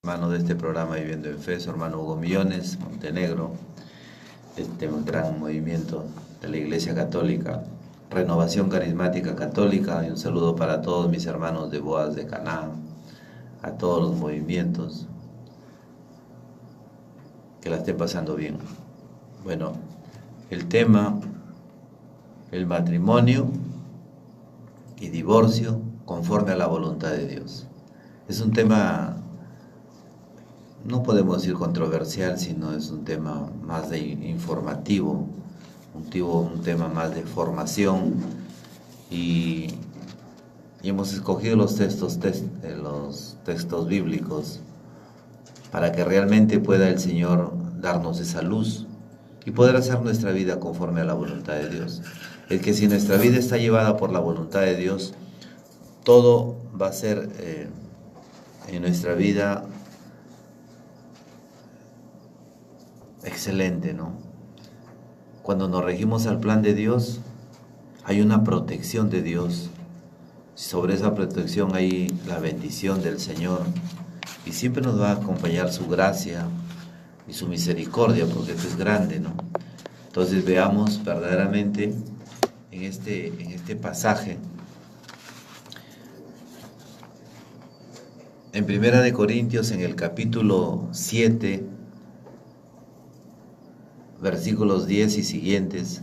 Hermano de este programa Viviendo en Fe, su hermano Hugo Millones, Montenegro, este gran movimiento de la Iglesia Católica, Renovación Carismática Católica, y un saludo para todos mis hermanos de Boas de Caná, a todos los movimientos, que la estén pasando bien. Bueno, el tema, el matrimonio y divorcio conforme a la voluntad de Dios. Es un tema, no podemos decir controversial, sino es un tema más de informativo, un tema más de formación, y hemos escogido los textos bíblicos para que realmente pueda el Señor darnos esa luz y poder hacer nuestra vida conforme a la voluntad de Dios. Es que si nuestra vida está llevada por la voluntad de Dios, todo va a ser en nuestra vida excelente, ¿no? Cuando nos regimos al plan de Dios, hay una protección de Dios. Sobre esa protección hay la bendición del Señor, y siempre nos va a acompañar su gracia y su misericordia, porque esto es grande, ¿no? Entonces veamos verdaderamente en este pasaje, en Primera de Corintios, en el capítulo 7, versículos 10 y siguientes.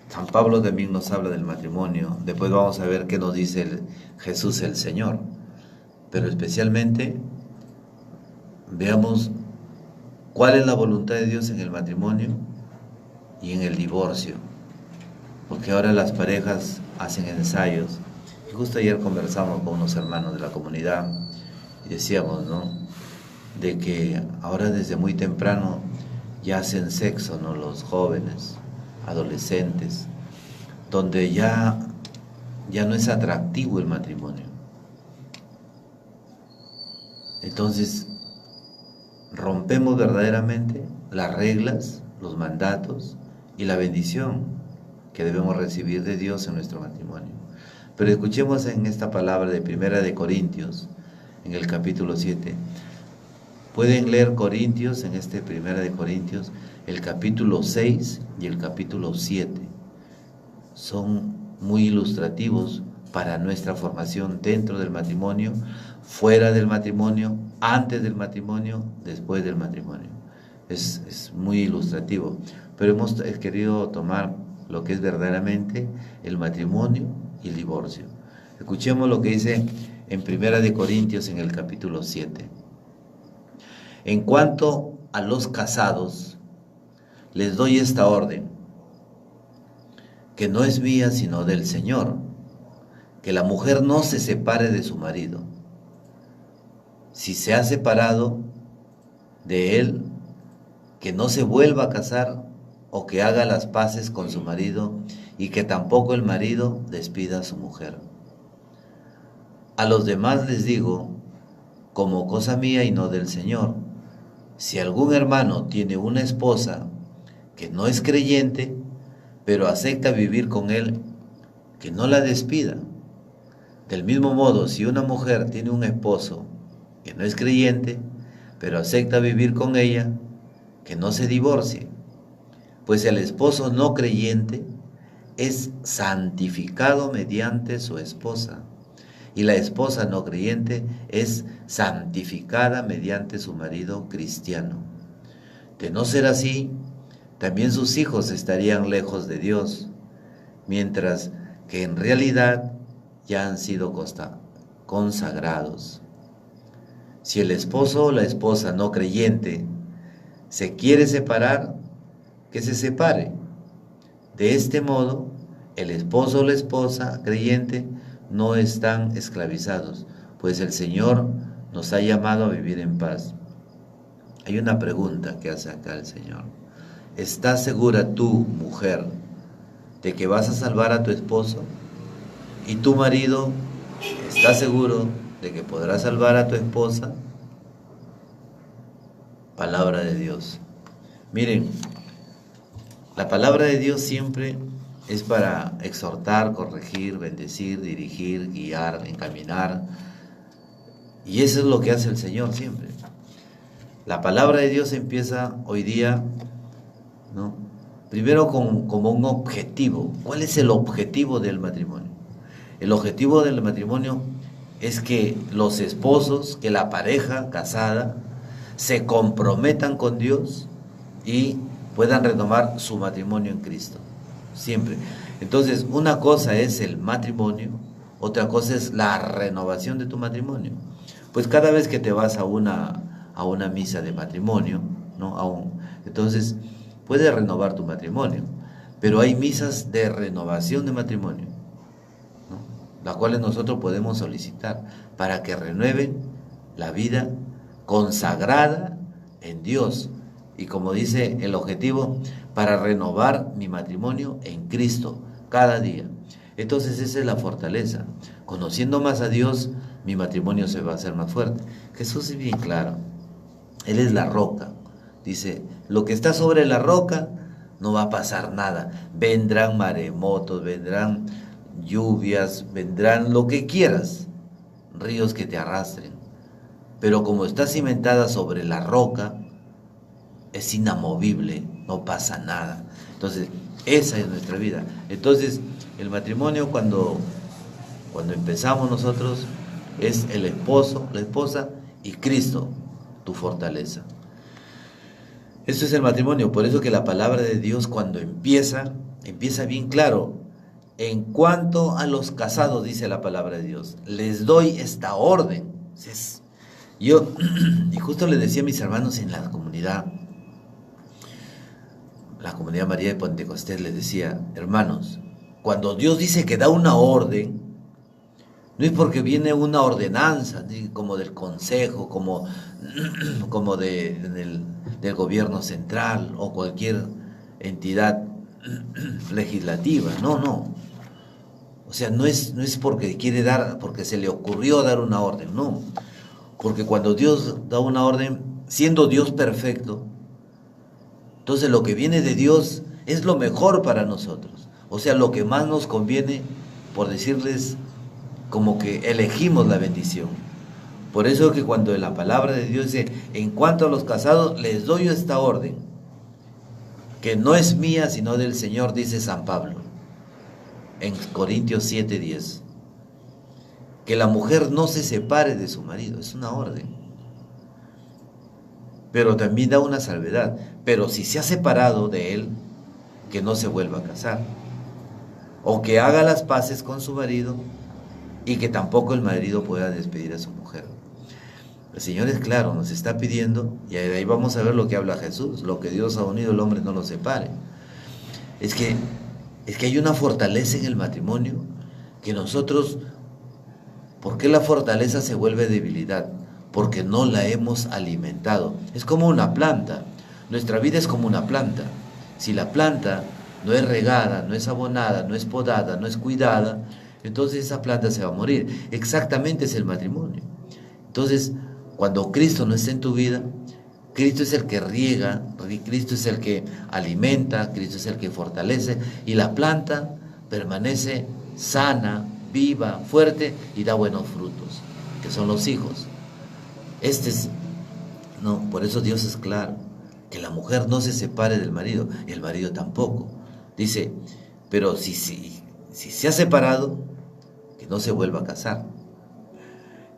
San Pablo también nos habla del matrimonio. Después vamos a ver qué nos dice Jesús el Señor. Pero especialmente veamos cuál es la voluntad de Dios en el matrimonio y en el divorcio. Porque ahora las parejas hacen ensayos. Y justo ayer conversamos con unos hermanos de la comunidad y decíamos, ¿no?, de que ahora desde muy temprano ya hacen sexo, ¿no?, los jóvenes, adolescentes, donde ya no es atractivo el matrimonio. Entonces, rompemos verdaderamente las reglas, los mandatos y la bendición que debemos recibir de Dios en nuestro matrimonio. Pero escuchemos en esta palabra de Primera de Corintios, en el capítulo 7. Pueden leer Corintios, en este Primera de Corintios, el capítulo 6 y el capítulo 7. Son muy ilustrativos para nuestra formación dentro del matrimonio, fuera del matrimonio, antes del matrimonio, después del matrimonio. Es muy ilustrativo, pero hemos querido tomar lo que es verdaderamente el matrimonio y el divorcio. Escuchemos lo que dice en Primera de Corintios, en el capítulo 7. En cuanto a los casados, les doy esta orden, que no es mía sino del Señor, que la mujer no se separe de su marido. Si se ha separado de él, que no se vuelva a casar, o que haga las paces con su marido, y que tampoco el marido despida a su mujer. A los demás les digo, como cosa mía y no del Señor, si algún hermano tiene una esposa que no es creyente, pero acepta vivir con él, que no la despida. Del mismo modo, si una mujer tiene un esposo que no es creyente, pero acepta vivir con ella, que no se divorcie. Pues el esposo no creyente es santificado mediante su esposa, y la esposa no creyente es santificada mediante su marido cristiano. De no ser así, también sus hijos estarían lejos de Dios, mientras que en realidad ya han sido consagrados. Si el esposo o la esposa no creyente se quiere separar, que se separe. De este modo, el esposo o la esposa creyente no están esclavizados, pues el Señor nos ha llamado a vivir en paz. Hay una pregunta que hace acá el Señor. ¿Estás segura tú, mujer, de que vas a salvar a tu esposo? ¿Y tu marido está seguro de que podrás salvar a tu esposa? Palabra de Dios. Miren, la palabra de Dios siempre es para exhortar, corregir, bendecir, dirigir, guiar, encaminar. Y eso es lo que hace el Señor siempre. La palabra de Dios empieza hoy día, ¿no? Primero como un objetivo. ¿Cuál es el objetivo del matrimonio? El objetivo del matrimonio es que los esposos, que la pareja casada, se comprometan con Dios y puedan retomar su matrimonio en Cristo. Siempre. Entonces, una cosa es el matrimonio, otra cosa es la renovación de tu matrimonio. Pues cada vez que te vas a una misa de matrimonio, ¿no? Entonces, puedes renovar tu matrimonio, pero hay misas de renovación de matrimonio, ¿no? Las cuales nosotros podemos solicitar para que renueven la vida consagrada en Dios. Y como dice el objetivo, para renovar mi matrimonio en Cristo cada día. Entonces esa es la fortaleza. Conociendo más a Dios, mi matrimonio se va a hacer más fuerte. Jesús es bien claro. Él es la roca. Dice, lo que está sobre la roca no va a pasar nada. Vendrán maremotos, vendrán lluvias, vendrán lo que quieras, ríos que te arrastren. Pero como está cimentada sobre la roca, es inamovible, no pasa nada. Entonces, esa es nuestra vida. Entonces, el matrimonio cuando empezamos nosotros es el esposo, la esposa y Cristo, tu fortaleza. Eso es el matrimonio. Por eso que la palabra de Dios cuando empieza bien claro. En cuanto a los casados, dice la palabra de Dios, les doy esta orden. Yo, y justo le decía a mis hermanos en la comunidad María de Pentecostés, les decía, hermanos, cuando Dios dice que da una orden, no es porque viene una ordenanza, como del consejo, como del gobierno central o cualquier entidad legislativa, no. O sea, no es porque quiere dar, porque se le ocurrió dar una orden, no. Porque cuando Dios da una orden, siendo Dios perfecto, entonces lo que viene de Dios es lo mejor para nosotros. O sea, lo que más nos conviene, por decirles, como que elegimos la bendición. Por eso que cuando la palabra de Dios dice, en cuanto a los casados, les doy esta orden, que no es mía, sino del Señor, dice San Pablo, en Corintios 7:10. Que la mujer no se separe de su marido, es una orden. Pero también da una salvedad. Pero si se ha separado de él, que no se vuelva a casar. O que haga las paces con su marido y que tampoco el marido pueda despedir a su mujer. El Señor es claro, nos está pidiendo, y ahí vamos a ver lo que habla Jesús, lo que Dios ha unido el hombre no lo separe. Es que hay una fortaleza en el matrimonio que nosotros, ¿por qué la fortaleza se vuelve debilidad? Porque no la hemos alimentado. Es como una planta. Nuestra vida es como una planta. Si la planta no es regada, no es abonada, no es podada, no es cuidada, entonces esa planta se va a morir. Exactamente es el matrimonio. Entonces, cuando Cristo no está en tu vida, Cristo es el que riega, Cristo es el que alimenta, Cristo es el que fortalece, y la planta permanece sana, viva, fuerte y da buenos frutos, que son los hijos. Por eso Dios es claro, que la mujer no se separe del marido, y el marido tampoco. Dice, pero si se ha separado, que no se vuelva a casar.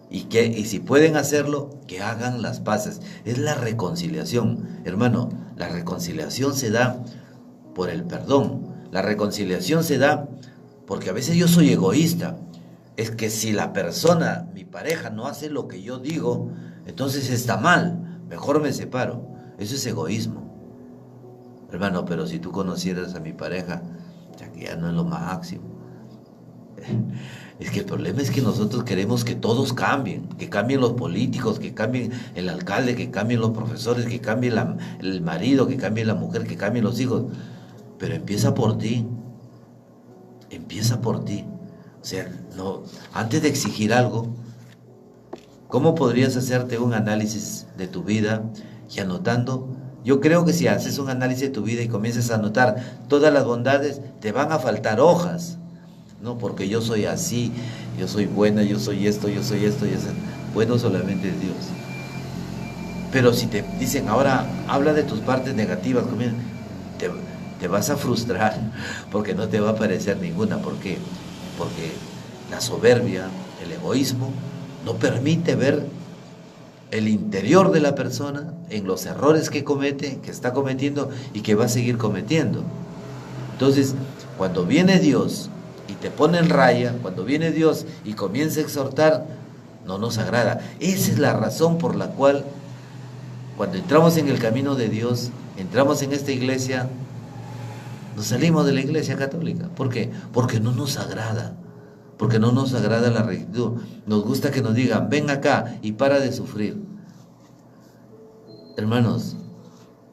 Y si pueden hacerlo, que hagan las paces. Es la reconciliación. Hermano, la reconciliación se da por el perdón. La reconciliación se da porque a veces yo soy egoísta. Es que si la persona, mi pareja, no hace lo que yo digo, entonces está mal, mejor me separo. Eso es egoísmo. Hermano, pero si tú conocieras a mi pareja, ya no es lo máximo. Es que el problema es que nosotros queremos que todos cambien, que cambien los políticos, que cambien el alcalde, que cambien los profesores, que cambie el marido, que cambie la mujer, que cambien los hijos. Pero empieza por ti. Empieza por ti. O sea, no, antes de exigir algo, ¿cómo podrías hacerte un análisis de tu vida y anotando? Yo creo que si haces un análisis de tu vida y comienzas a anotar todas las bondades, te van a faltar hojas. No, porque yo soy así, yo soy buena, yo soy esto, yo soy esto, bueno solamente es Dios. Pero si te dicen, ahora habla de tus partes negativas, te, te vas a frustrar, porque no te va a aparecer ninguna. ¿Por qué? Porque la soberbia, el egoísmo, no permite ver el interior de la persona en los errores que comete, que está cometiendo y que va a seguir cometiendo. Entonces, cuando viene Dios y te pone en raya, cuando viene Dios y comienza a exhortar, no nos agrada. Esa es la razón por la cual cuando entramos en el camino de Dios, entramos en esta iglesia, nos salimos de la iglesia católica. ¿Por qué? Porque no nos agrada. Porque no nos agrada la rectitud. Nos gusta que nos digan, ven acá y para de sufrir. Hermanos,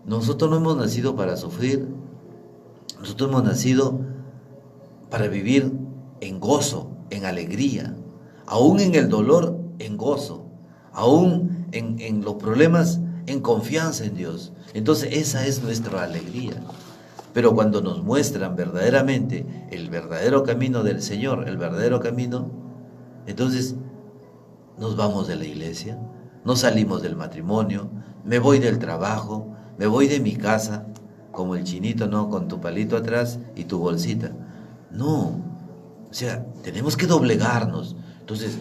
nosotros no hemos nacido para sufrir. Nosotros hemos nacido para vivir en gozo, en alegría. Aún en el dolor, en gozo. Aún en los problemas, en confianza en Dios. Entonces esa es nuestra alegría. Pero cuando nos muestran verdaderamente el verdadero camino del Señor, el verdadero camino, entonces nos vamos de la iglesia, nos salimos del matrimonio, me voy del trabajo, me voy de mi casa, como el chinito, ¿no? Con tu palito atrás y tu bolsita. No, o sea, tenemos que doblegarnos. Entonces,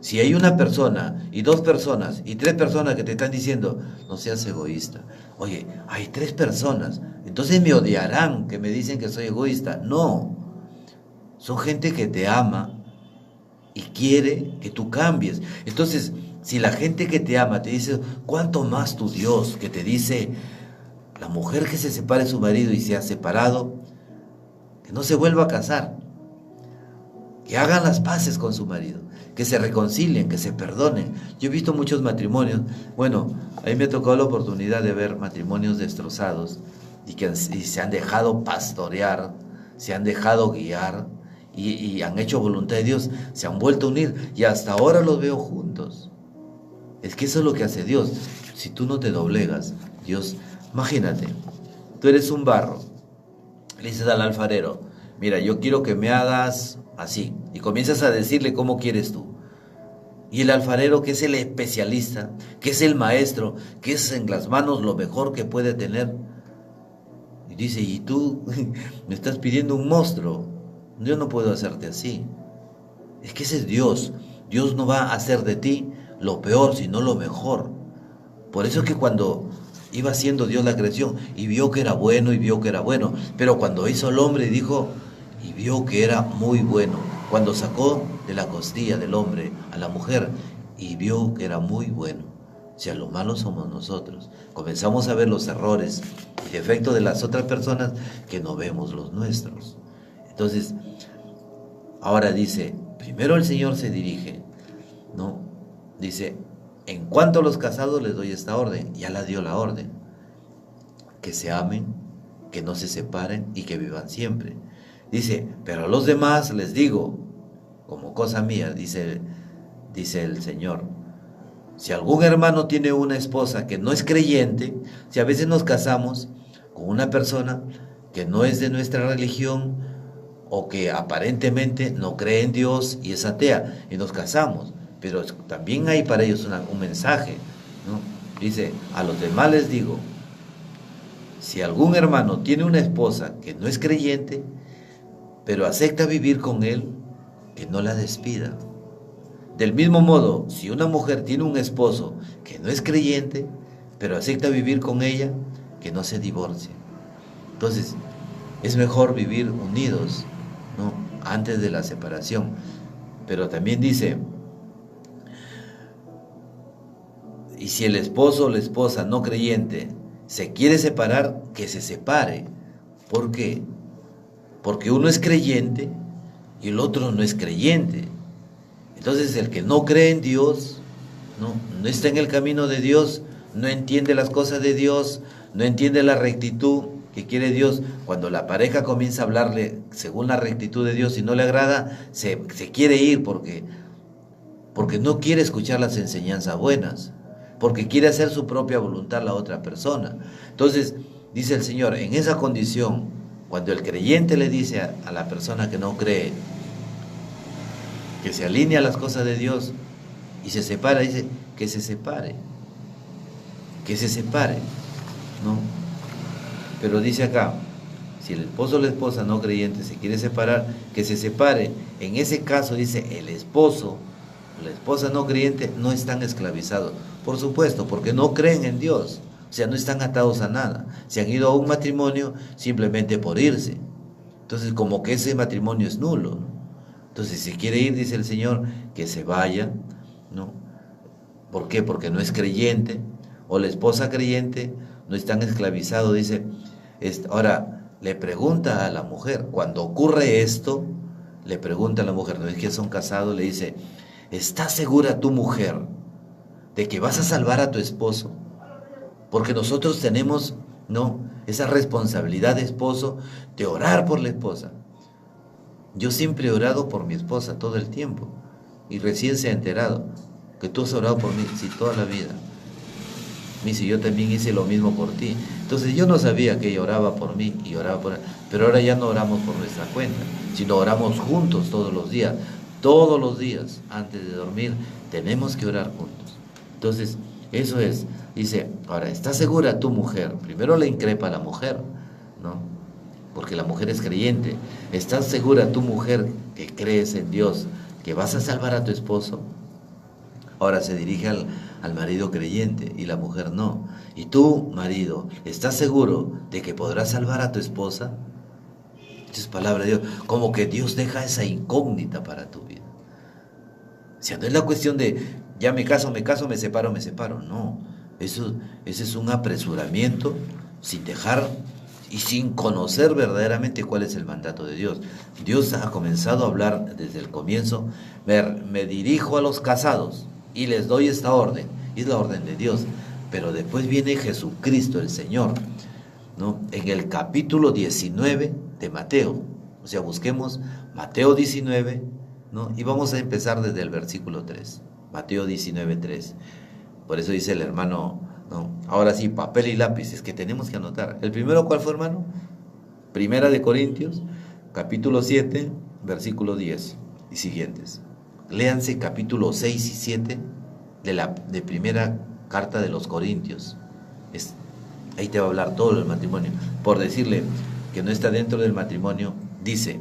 si hay una persona y 2 personas y 3 personas que te están diciendo, no seas egoísta. Oye, hay 3 personas, entonces me odiarán que me dicen que soy egoísta. No, son gente que te ama y quiere que tú cambies. Entonces, si la gente que te ama te dice, ¿cuánto más tu Dios que te dice, la mujer que se separe de su marido y se ha separado, que no se vuelva a casar, que hagan las paces con su marido, que se reconcilien, que se perdonen? Yo he visto muchos matrimonios, bueno, a mí me tocó la oportunidad de ver matrimonios destrozados y se han dejado pastorear, se han dejado guiar y han hecho voluntad de Dios, se han vuelto a unir y hasta ahora los veo juntos. Es que eso es lo que hace Dios. Si tú no te doblegas, Dios, imagínate, tú eres un barro, le dices al alfarero, mira, yo quiero que me hagas así, y comienzas a decirle cómo quieres tú. Y el alfarero, que es el especialista, que es el maestro, que es en las manos lo mejor que puede tener, y dice, y tú me estás pidiendo un monstruo, yo no puedo hacerte así. Es que ese es Dios. Dios no va a hacer de ti lo peor, sino lo mejor. Por eso es que cuando iba haciendo Dios la creación y vio que era bueno y vio que era bueno, pero cuando hizo al hombre dijo, y vio que era muy bueno. Cuando sacó de la costilla del hombre a la mujer y vio que era muy bueno. O sea, lo malo somos nosotros. Comenzamos a ver los errores y defectos de las otras personas que no vemos los nuestros. Entonces, ahora dice, primero el Señor se dirige, ¿no? Dice, en cuanto a los casados les doy esta orden. Ya la dio la orden. Que se amen, que no se separen y que vivan siempre. Dice, pero a los demás les digo, como cosa mía, dice el Señor, si algún hermano tiene una esposa que no es creyente, si a veces nos casamos con una persona que no es de nuestra religión o que aparentemente no cree en Dios y es atea, y nos casamos, pero también hay para ellos un mensaje, ¿no? Dice, a los demás les digo, si algún hermano tiene una esposa que no es creyente, pero acepta vivir con él, que no la despida. Del mismo modo, si una mujer tiene un esposo que no es creyente, pero acepta vivir con ella, que no se divorcie. Entonces, es mejor vivir unidos, ¿no? Antes de la separación. Pero también dice, y si el esposo o la esposa no creyente se quiere separar, que se separe. ¿Por qué? Porque uno es creyente y el otro no es creyente. Entonces el que no cree en Dios, no está en el camino de Dios, no entiende las cosas de Dios, no entiende la rectitud que quiere Dios. Cuando la pareja comienza a hablarle según la rectitud de Dios y no le agrada, se quiere ir porque no quiere escuchar las enseñanzas buenas, porque quiere hacer su propia voluntad la otra persona. Entonces, dice el Señor, en esa condición, cuando el creyente le dice a la persona que no cree que se alinea a las cosas de Dios y se separa, dice que se separe. que se separe, ¿no? Pero dice acá, si el esposo o la esposa no creyente se quiere separar, que se separe. En ese caso dice, el esposo o la esposa no creyente no están esclavizados, por supuesto, porque no creen en Dios, o sea, no están atados a nada, se han ido a un matrimonio simplemente por irse. Entonces, como que ese matrimonio es nulo, ¿no? Entonces, si quiere ir, dice el Señor, que se vaya, ¿no? ¿Por qué? Porque no es creyente, o la esposa creyente, no están esclavizados, dice. Ahora, le pregunta a la mujer, cuando ocurre esto, le pregunta a la mujer, no es que son casados, le dice, ¿estás segura tu mujer de que vas a salvar a tu esposo? Porque nosotros tenemos, ¿no?, esa responsabilidad de esposo, de orar por la esposa. Yo siempre he orado por mi esposa todo el tiempo, y recién se ha enterado que tú has orado por mí, sí, toda la vida. Me dice, yo también hice lo mismo por ti. Entonces yo no sabía que ella oraba por mí y oraba por él, pero ahora ya no oramos por nuestra cuenta, sino oramos juntos todos los días. Todos los días, antes de dormir, tenemos que orar juntos. Entonces, eso es. Dice, ahora, ¿está segura tu mujer? Primero le increpa a la mujer, ¿no? Porque la mujer es creyente. ¿Estás segura tu mujer que crees en Dios, que vas a salvar a tu esposo? Ahora se dirige al marido creyente y la mujer no. ¿Y tú, marido, estás seguro de que podrás salvar a tu esposa? Esa es palabra de Dios. Como que Dios deja esa incógnita para tu vida. O sea, no es la cuestión de, ya me caso, me separo. No, ese es un apresuramiento sin dejar y sin conocer verdaderamente cuál es el mandato de Dios. Dios ha comenzado a hablar desde el comienzo. Me dirijo a los casados y les doy esta orden, y es la orden de Dios. Pero después viene Jesucristo el Señor, ¿no? En el capítulo 19 de Mateo, o sea, busquemos Mateo 19, ¿no? Y vamos a empezar desde el versículo 3, Mateo 19, 3. Por eso dice el hermano, ¿no? Ahora sí, papel y lápiz, es que tenemos que anotar. ¿El primero cuál fue, hermano? Primera de Corintios, capítulo 7, versículo 10 y siguientes. Léanse capítulo 6 y 7 de primera carta de los Corintios. Ahí te va a hablar todo el matrimonio. Por decirle que no está dentro del matrimonio, dice,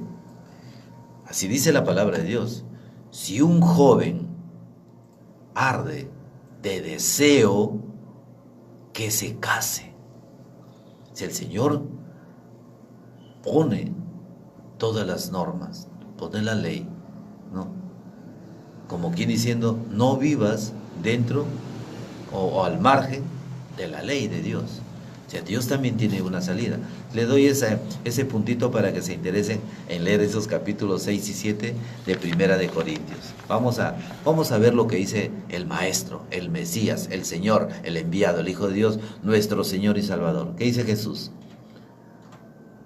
así dice la palabra de Dios, si un joven arde de deseo, que se case. Si el Señor pone todas las normas, pone la ley, ¿no? Como quien diciendo, no vivas dentro o al margen de la ley de Dios. O sea, Dios también tiene una salida. Le doy ese puntito para que se interesen en leer esos capítulos 6 y 7 de Primera de Corintios. Vamos a ver lo que dice el Maestro, el Mesías, el Señor, el enviado, el Hijo de Dios, nuestro Señor y Salvador. ¿Qué dice Jesús?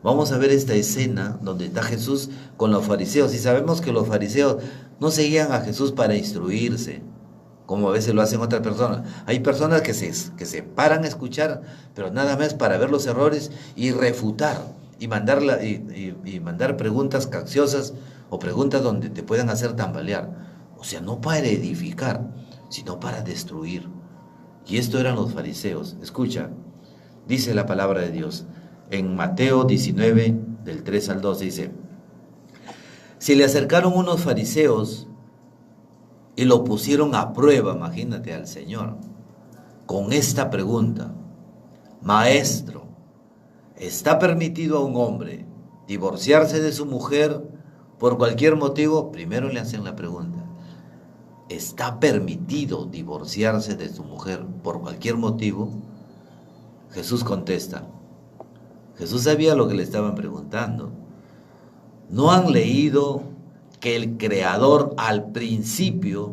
Vamos a ver esta escena donde está Jesús con los fariseos. Y sabemos que los fariseos no seguían a Jesús para instruirse, como a veces lo hacen otras personas. Hay personas que se paran a escuchar, pero nada más para ver los errores y refutar, y mandar preguntas capciosas o preguntas donde te puedan hacer tambalear. O sea, no para edificar, sino para destruir. Y esto eran los fariseos. Escucha, dice la palabra de Dios. En Mateo 19, del 3 al 12, dice, se le acercaron unos fariseos y lo pusieron a prueba, imagínate, al Señor, con esta pregunta: Maestro, ¿está permitido a un hombre divorciarse de su mujer por cualquier motivo? Primero le hacen la pregunta: ¿está permitido divorciarse de su mujer por cualquier motivo? Jesús contesta. Jesús sabía lo que le estaban preguntando. ¿No han leído que el Creador al principio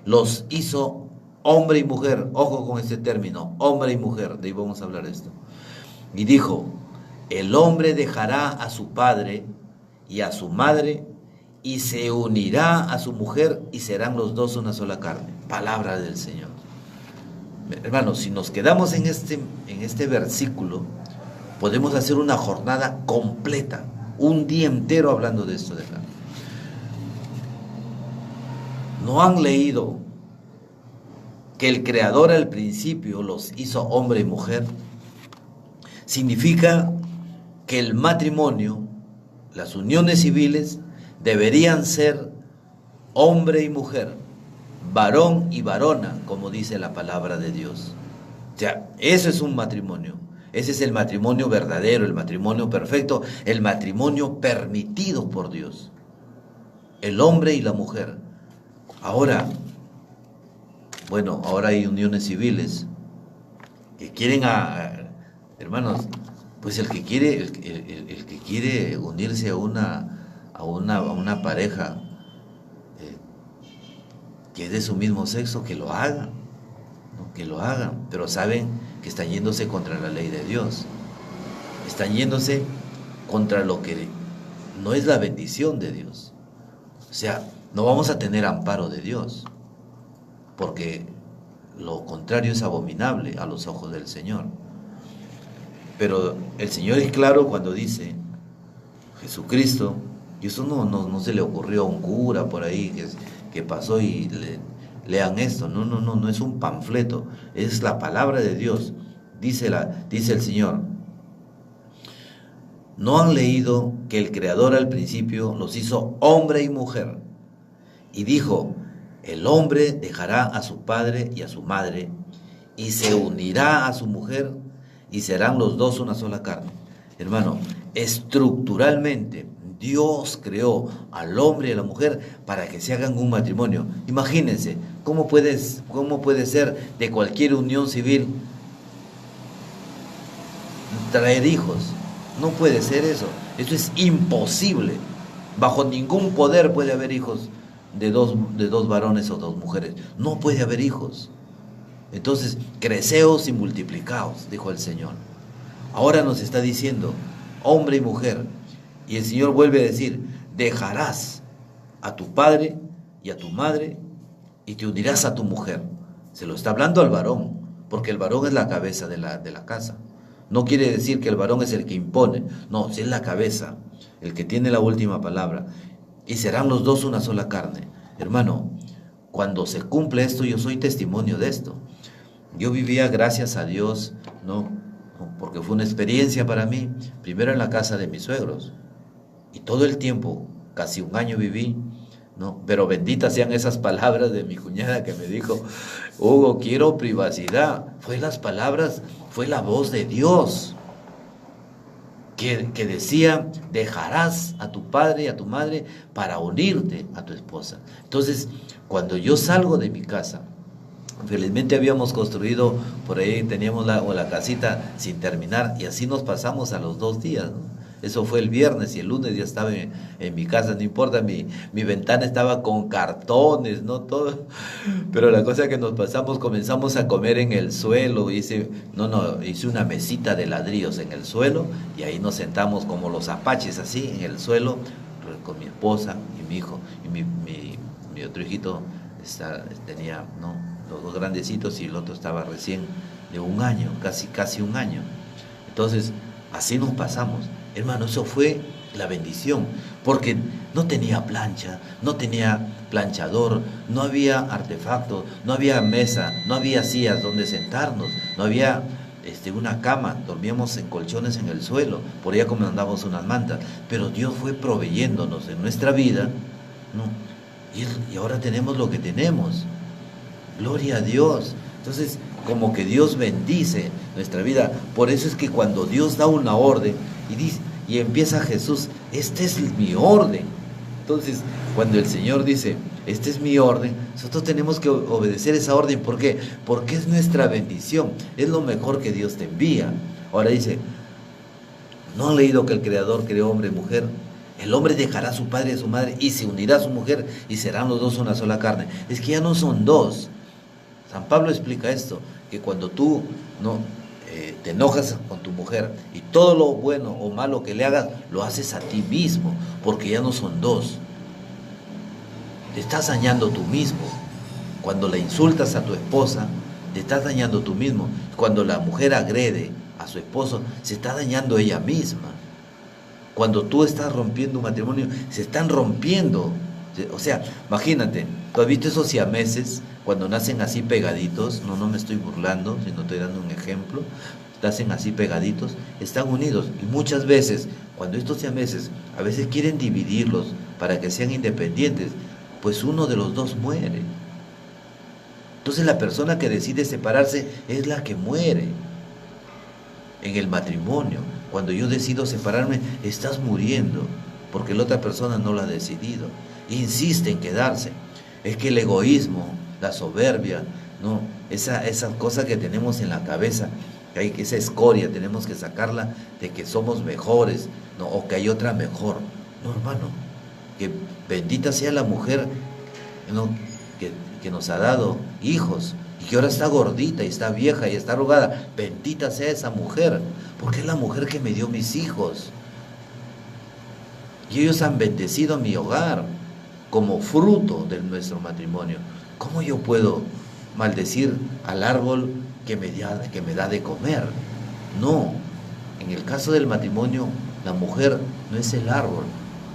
los hizo hombre y mujer? Ojo con este término, hombre y mujer, de ahí vamos a hablar de esto. Y dijo, el hombre dejará a su padre y a su madre y se unirá a su mujer y serán los dos una sola carne. Palabra del Señor. Hermanos, si nos quedamos en este versículo, podemos hacer una jornada completa, un día entero hablando de esto de acá. ¿No han leído que el Creador al principio los hizo hombre y mujer, significa que el matrimonio, las uniones civiles, deberían ser hombre y mujer, varón y varona, como dice la palabra de Dios. O sea, eso es un matrimonio. Ese es el matrimonio verdadero, el matrimonio perfecto, el matrimonio permitido por Dios. El hombre y la mujer. Ahora, bueno, ahora hay uniones civiles que quieren hermanos, pues el que quiere, el que quiere unirse a una pareja que es de su mismo sexo, que lo haga, ¿no? Que lo hagan, pero saben que están yéndose contra la ley de Dios, están yéndose contra lo que no es la bendición de Dios. O sea, no vamos a tener amparo de Dios, porque lo contrario es abominable a los ojos del Señor. Pero el Señor es claro cuando dice, Jesucristo, y eso no se le ocurrió a un cura por ahí que pasó y lean esto, no es un panfleto, es la palabra de Dios. Dice el Señor, ¿no han leído que el Creador al principio los hizo hombre y mujer? Y dijo, el hombre dejará a su padre y a su madre, y se unirá a su mujer, y serán los dos una sola carne. Hermano, estructuralmente Dios creó al hombre y a la mujer para que se hagan un matrimonio. Imagínense, ¿cómo puede ser de cualquier unión civil traer hijos? No puede ser eso. Eso es imposible. Bajo ningún poder puede haber hijos de dos varones o dos mujeres. No puede haber hijos. Entonces, creceos y multiplicaos, dijo el Señor. Ahora nos está diciendo, hombre y mujer. Y el Señor vuelve a decir, dejarás a tu padre y a tu madre y te unirás a tu mujer. Se lo está hablando al varón, porque el varón es la cabeza de la casa. No quiere decir que el varón es el que impone, no, es la cabeza, el que tiene la última palabra. Y serán los dos una sola carne. Hermano, cuando se cumple esto, yo soy testimonio de esto. Yo vivía, gracias a Dios, ¿no? Porque fue una experiencia para mí, primero en la casa de mis suegros. Y todo el tiempo, casi un año viví, ¿no? Pero benditas sean esas palabras de mi cuñada que me dijo, Hugo, quiero privacidad. Fue las palabras, fue la voz de Dios que decía, dejarás a tu padre y a tu madre para unirte a tu esposa. Entonces, cuando yo salgo de mi casa, felizmente habíamos construido, por ahí teníamos la casita sin terminar, y así nos pasamos a los 2 días, ¿no? Eso fue el viernes, y el lunes ya estaba en mi casa, no importa, mi ventana estaba con cartones, ¿no? Todo. Pero la cosa que nos pasamos, comenzamos a comer en el suelo, hice una mesita de ladrillos en el suelo, y ahí nos sentamos como los apaches, así, en el suelo, con mi esposa y mi hijo, y mi otro hijito tenía, ¿no?, los 2 grandecitos, y el otro estaba recién de 1 año, casi 1 año. Entonces, así nos pasamos. Hermano, eso fue la bendición, porque no tenía plancha, no tenía planchador, no había artefactos, no había mesa, no había sillas donde sentarnos, no había una cama, dormíamos en colchones en el suelo, por allá comandamos unas mantas, pero Dios fue proveyéndonos en nuestra vida, ¿no? Y ahora tenemos lo que tenemos. Gloria a Dios. Entonces, como que Dios bendice nuestra vida. Por eso es que cuando Dios da una orden y empieza Jesús, esta es mi orden. Entonces, cuando el Señor dice, esta es mi orden, nosotros tenemos que obedecer esa orden. ¿Por qué? Porque es nuestra bendición, es lo mejor que Dios te envía. Ahora dice, ¿no han leído que el Creador creó hombre y mujer? El hombre dejará a su padre y a su madre y se unirá a su mujer, y serán los dos una sola carne. Es que ya no son dos. San Pablo explica esto, que cuando tú te enojas con tu mujer y todo lo bueno o malo que le hagas, lo haces a ti mismo, porque ya no son dos. Te estás dañando tú mismo. Cuando le insultas a tu esposa, te estás dañando tú mismo. Cuando la mujer agrede a su esposo, se está dañando ella misma. Cuando tú estás rompiendo un matrimonio, se están rompiendo. O sea, imagínate, ¿tú has visto esos siameses cuando nacen así pegaditos, no me estoy burlando, sino estoy dando un ejemplo, nacen así pegaditos, están unidos. Y muchas veces, cuando estos siameses a veces quieren dividirlos para que sean independientes, pues uno de los dos muere. Entonces la persona que decide separarse es la que muere. En el matrimonio, cuando yo decido separarme, estás muriendo, porque la otra persona no lo ha decidido. Insiste en quedarse. Es que el egoísmo, la soberbia, ¿no? Esa cosa que tenemos en la cabeza, esa escoria, tenemos que sacarla de que somos mejores, ¿no? O que hay otra mejor. No, hermano, que bendita sea la mujer, ¿no? que nos ha dado hijos, y que ahora está gordita y está vieja y está arrugada. Bendita sea esa mujer, porque es la mujer que me dio mis hijos. Y ellos han bendecido mi hogar como fruto de nuestro matrimonio. ¿Cómo yo puedo maldecir al árbol que me da de comer? No, en el caso del matrimonio, la mujer no es el árbol.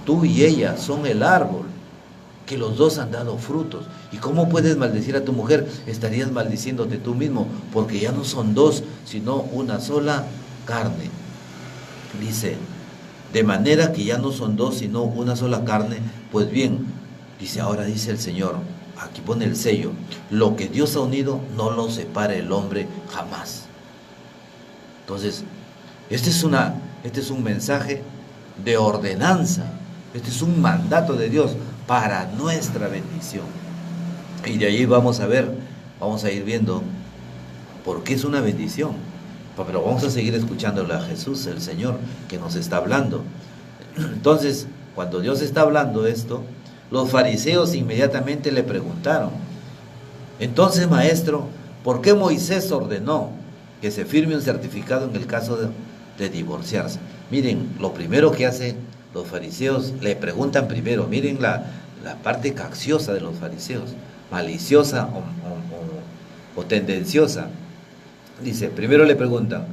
Tú y ella son el árbol, que los dos han dado frutos. ¿Y cómo puedes maldecir a tu mujer? Estarías maldiciéndote tú mismo, porque ya no son dos, sino una sola carne. Dice, de manera que ya no son dos, sino una sola carne. Pues bien, dice, ahora dice el Señor, aquí pone el sello, lo que Dios ha unido, no lo separe el hombre jamás. Entonces, este es un mensaje de ordenanza, este es un mandato de Dios para nuestra bendición. Y de ahí vamos a ir viendo por qué es una bendición. Pero vamos a seguir escuchándole a Jesús, el Señor, que nos está hablando. Entonces, cuando Dios está hablando esto, los fariseos inmediatamente le preguntaron, entonces, maestro, ¿por qué Moisés ordenó que se firme un certificado en el caso de divorciarse? Miren, lo primero que hacen los fariseos, le preguntan primero, miren la parte cacciosa de los fariseos, maliciosa o tendenciosa. Dice, primero le preguntan,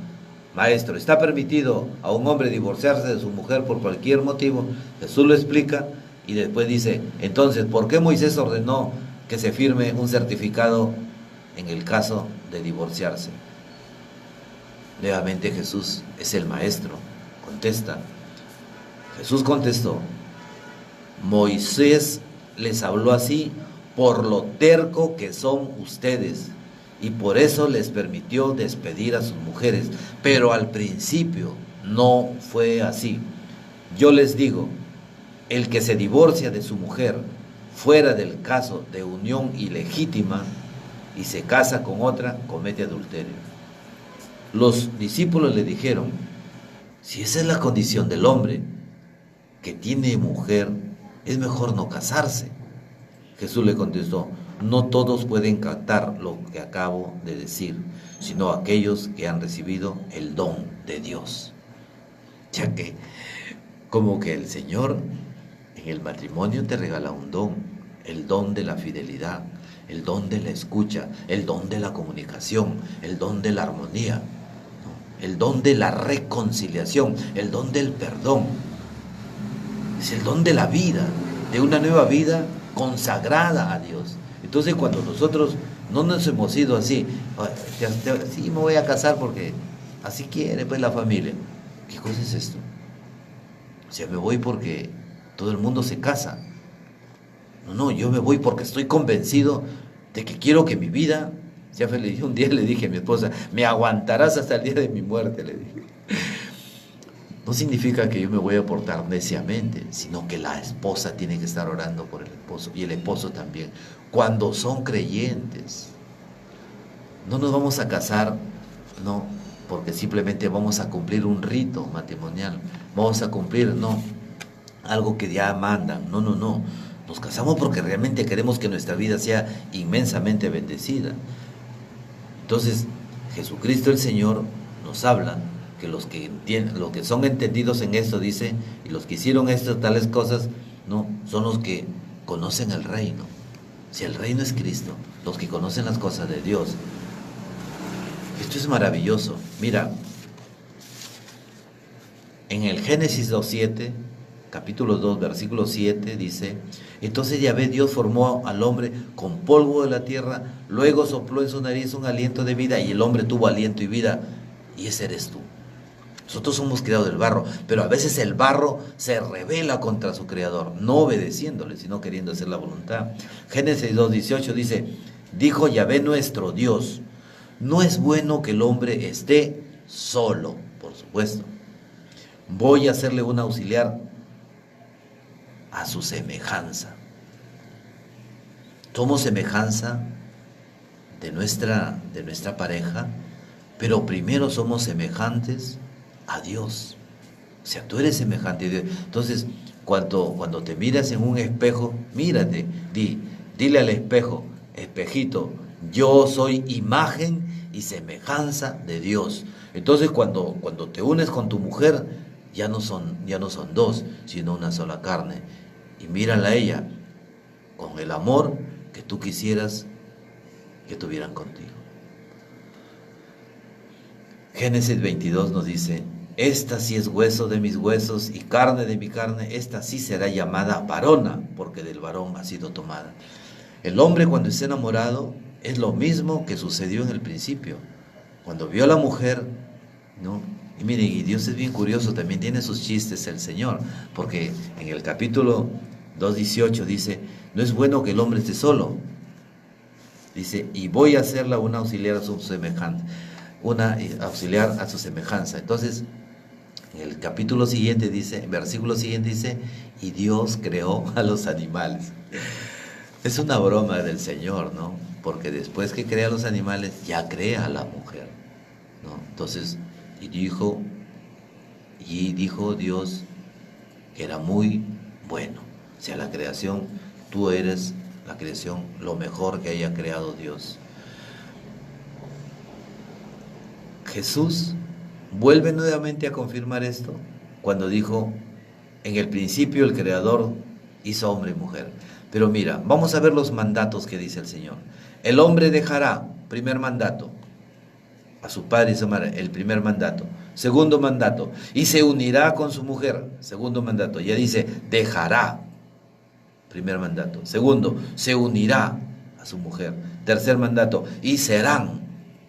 maestro, ¿está permitido a un hombre divorciarse de su mujer por cualquier motivo? Jesús lo explica y después dice, entonces, ¿por qué Moisés ordenó que se firme un certificado en el caso de divorciarse? Nuevamente Jesús es el maestro, contesta. Jesús contestó, Moisés les habló así por lo terco que son ustedes, y por eso les permitió despedir a sus mujeres, pero al principio no fue así. Yo les digo, el que se divorcia de su mujer fuera del caso de unión ilegítima y se casa con otra, comete adulterio. Los discípulos le dijeron, si esa es la condición del hombre que tiene mujer, es mejor no casarse. Jesús le contestó, no todos pueden captar lo que acabo de decir, sino aquellos que han recibido el don de Dios. Ya que, como que el Señor en el matrimonio te regala un don, el don de la fidelidad, el don de la escucha, el don de la comunicación, el don de la armonía, ¿no? El don de la reconciliación, el don del perdón. Es el don de la vida, de una nueva vida consagrada a Dios. Entonces, cuando nosotros no nos hemos ido así, sí me voy a casar porque así quiere pues la familia. ¿Qué cosa es esto? O sea, me voy porque todo el mundo se casa. No, yo me voy porque estoy convencido de que quiero que mi vida sea feliz. Un día le dije a mi esposa, me aguantarás hasta el día de mi muerte, le dije. No significa que yo me voy a portar neciamente, sino que la esposa tiene que estar orando por el esposo y el esposo también. Cuando son creyentes, no nos vamos a casar, no, porque simplemente vamos a cumplir un rito matrimonial, vamos a cumplir, no, algo que ya mandan, no. Nos casamos porque realmente queremos que nuestra vida sea inmensamente bendecida. Entonces, Jesucristo el Señor nos habla que los que entienden, los que son entendidos en esto, dice, y los que hicieron estas tales cosas, no, son los que conocen el reino. Si el reino es Cristo, los que conocen las cosas de Dios. Esto es maravilloso. Mira, en el Génesis 2:7 capítulo 2, versículo 7, dice: entonces Yahvé Dios formó al hombre con polvo de la tierra, luego sopló en su nariz un aliento de vida, y el hombre tuvo aliento y vida, y ese eres tú. Nosotros somos creados del barro, pero a veces el barro se rebela contra su creador, no obedeciéndole, sino queriendo hacer la voluntad. Génesis 2:18 dice: dijo Yahvé nuestro Dios, no es bueno que el hombre esté solo, por supuesto. Voy a hacerle un auxiliar a su semejanza. Somos semejanza de nuestra pareja, pero primero somos semejantes a Dios. O sea, tú eres semejante a Dios. Entonces, cuando te miras en un espejo, mírate, dile al espejo: espejito, yo soy imagen y semejanza de Dios. Entonces, cuando te unes con tu mujer, ya no son dos, sino una sola carne. Y mírala a ella con el amor que tú quisieras que tuvieran contigo. Génesis 22 nos dice: esta sí es hueso de mis huesos y carne de mi carne, esta sí será llamada varona, porque del varón ha sido tomada. El hombre, cuando está enamorado, es lo mismo que sucedió en el principio. Cuando vio a la mujer, ¿no? Y miren, y Dios es bien curioso, también tiene sus chistes el Señor, porque en el capítulo 2:18 dice: no es bueno que el hombre esté solo. Dice: y voy a hacerla una auxiliar a su semejante, una auxiliar a su semejanza. Entonces, en el capítulo siguiente dice, versículo siguiente dice: y Dios creó a los animales. Es una broma del Señor, ¿no? Porque después que crea a los animales, ya crea a la mujer, ¿no? Entonces, y dijo Dios que era muy bueno. O sea, la creación, tú eres la creación, lo mejor que haya creado Dios. Jesús vuelve nuevamente a confirmar esto cuando dijo: en el principio el Creador hizo hombre y mujer. Pero mira, vamos a ver los mandatos que dice el Señor. El hombre dejará, primer mandato, a su padre y su madre, el primer mandato. Segundo mandato, y se unirá con su mujer. Segundo mandato, ya dice dejará, primer mandato. Segundo, se unirá a su mujer. Tercer mandato, y serán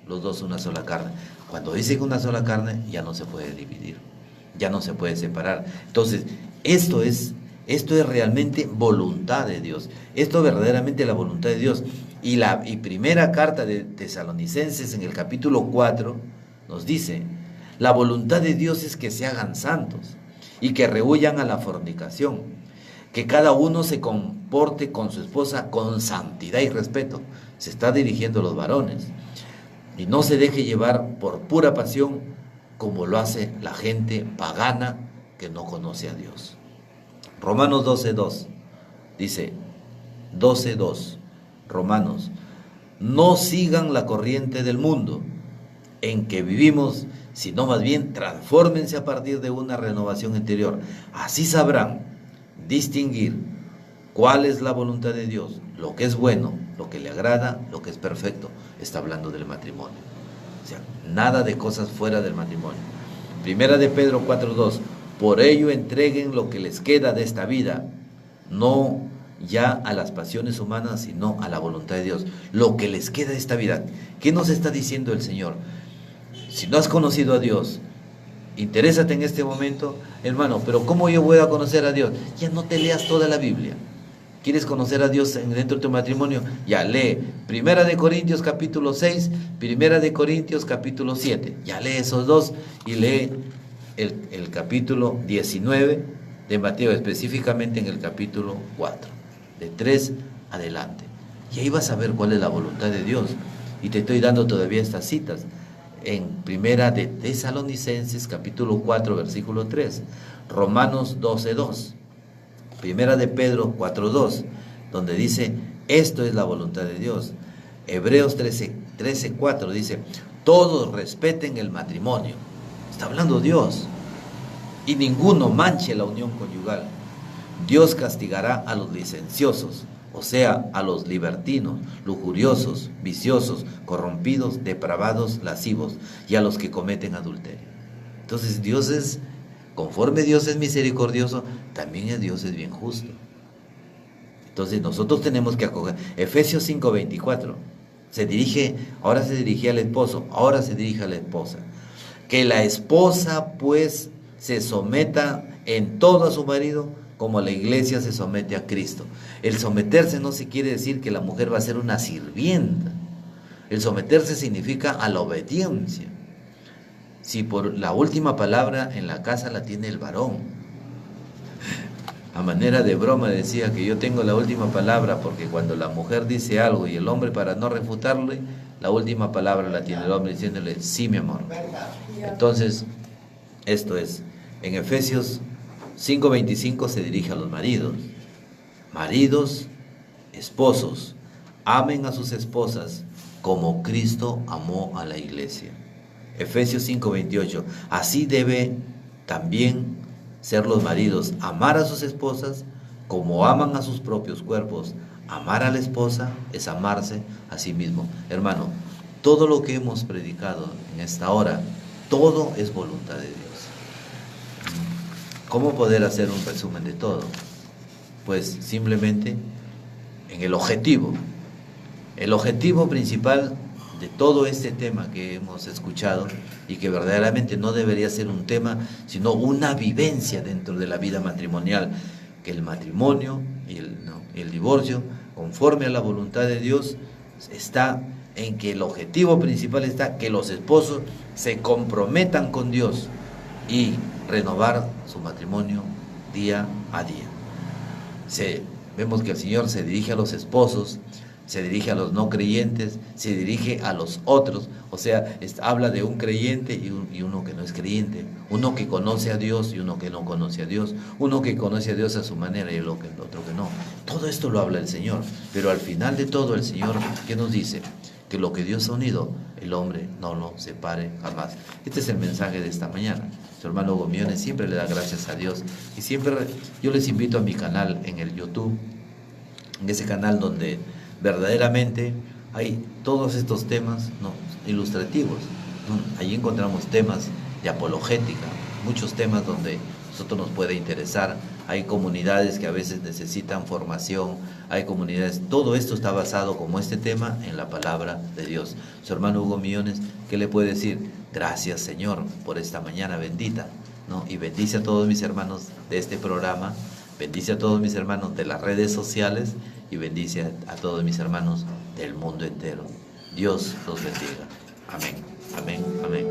los dos una sola carne. Cuando dice que una sola carne, ya no se puede dividir, ya no se puede separar. Entonces, esto es realmente voluntad de Dios. Esto es verdaderamente la voluntad de Dios. Y primera carta de Tesalonicenses, en el capítulo 4, nos dice: la voluntad de Dios es que se hagan santos y que rehuyan a la fornicación, que cada uno se comporte con su esposa con santidad y respeto. Se está dirigiendo a los varones. Y no se deje llevar por pura pasión, como lo hace la gente pagana que no conoce a Dios. Romanos 12:2 dice, 12:2, Romanos: no sigan la corriente del mundo en que vivimos, sino más bien transfórmense a partir de una renovación interior. Así sabrán distinguir cuál es la voluntad de Dios, lo que es bueno, lo que le agrada, lo que es perfecto. Está hablando del matrimonio. O sea, nada de cosas fuera del matrimonio. Primera de Pedro 4:2: por ello entreguen lo que les queda de esta vida, no ya a las pasiones humanas, sino a la voluntad de Dios. Lo que les queda de esta vida. ¿Qué nos está diciendo el Señor? Si no has conocido a Dios, interésate en este momento, hermano. Pero ¿cómo yo voy a conocer a Dios? Ya no te leas toda la Biblia. ¿Quieres conocer a Dios dentro de tu matrimonio? Ya lee Primera de Corintios capítulo 6, Primera de Corintios capítulo 7. Ya lee esos dos y lee el capítulo 19 de Mateo, específicamente en el capítulo 4, de 3 adelante. Y ahí vas a ver cuál es la voluntad de Dios. Y te estoy dando todavía estas citas. En Primera de Tesalonicenses capítulo 4, versículo 3. Romanos 12:2. Primera de Pedro 4:2, donde dice: esto es la voluntad de Dios. Hebreos 13:4 dice: todos respeten el matrimonio. Está hablando Dios. Y ninguno manche la unión conyugal. Dios castigará a los licenciosos, o sea, a los libertinos, lujuriosos, viciosos, corrompidos, depravados, lascivos, y a los que cometen adulterio. Entonces Dios es conforme Dios es misericordioso, también Dios es bien justo. Entonces nosotros tenemos que acoger. Efesios 5:24, ahora se dirige al esposo, ahora se dirige a la esposa. Que la esposa pues se someta en todo a su marido, como la iglesia se somete a Cristo. El someterse no se quiere decir que la mujer va a ser una sirvienta. El someterse significa a la obediencia. Si por la última palabra en la casa la tiene el varón. A manera de broma decía que yo tengo la última palabra, porque cuando la mujer dice algo y el hombre, para no refutarle, la última palabra la tiene el hombre diciéndole sí, mi amor. Entonces, esto es, en Efesios 5:25 se dirige a los maridos. Maridos, esposos, amen a sus esposas como Cristo amó a la iglesia. Efesios 5:28, así debe también ser los maridos, amar a sus esposas como aman a sus propios cuerpos. Amar a la esposa es amarse a sí mismo. Hermano, todo lo que hemos predicado en esta hora, todo es voluntad de Dios. ¿Cómo poder hacer un resumen de todo? Pues simplemente en el objetivo. El objetivo principal de todo este tema que hemos escuchado, y que verdaderamente no debería ser un tema, sino una vivencia dentro de la vida matrimonial, que el matrimonio y el divorcio, conforme a la voluntad de Dios, está en que el objetivo principal está que los esposos se comprometan con Dios y renovar su matrimonio día a día. Vemos que el Señor se dirige a los esposos, se dirige a los no creyentes, se dirige a los otros, o sea, habla de un creyente y uno que no es creyente, uno que conoce a Dios y uno que no conoce a Dios, uno que conoce a Dios a su manera y el otro que no. Todo esto lo habla el Señor, pero al final de todo el Señor, ¿qué nos dice? Que lo que Dios ha unido, el hombre no lo separe jamás. Este es el mensaje de esta mañana. Su hermano Hugo Millones siempre le da gracias a Dios, y siempre yo les invito a mi canal en el YouTube, en ese canal donde verdaderamente hay todos estos temas, ¿no?, ilustrativos, ¿no? Allí encontramos temas de apologética, muchos temas donde nosotros nos puede interesar. Hay comunidades que a veces necesitan formación, hay comunidades, todo esto está basado, como este tema, en la palabra de Dios. Su hermano Hugo Millones, ¿qué le puede decir? Gracias, Señor, por esta mañana bendita, ¿no? Y bendice a todos mis hermanos de este programa, bendice a todos mis hermanos de las redes sociales, y bendice a todos mis hermanos del mundo entero. Dios los bendiga. Amén, amén, amén.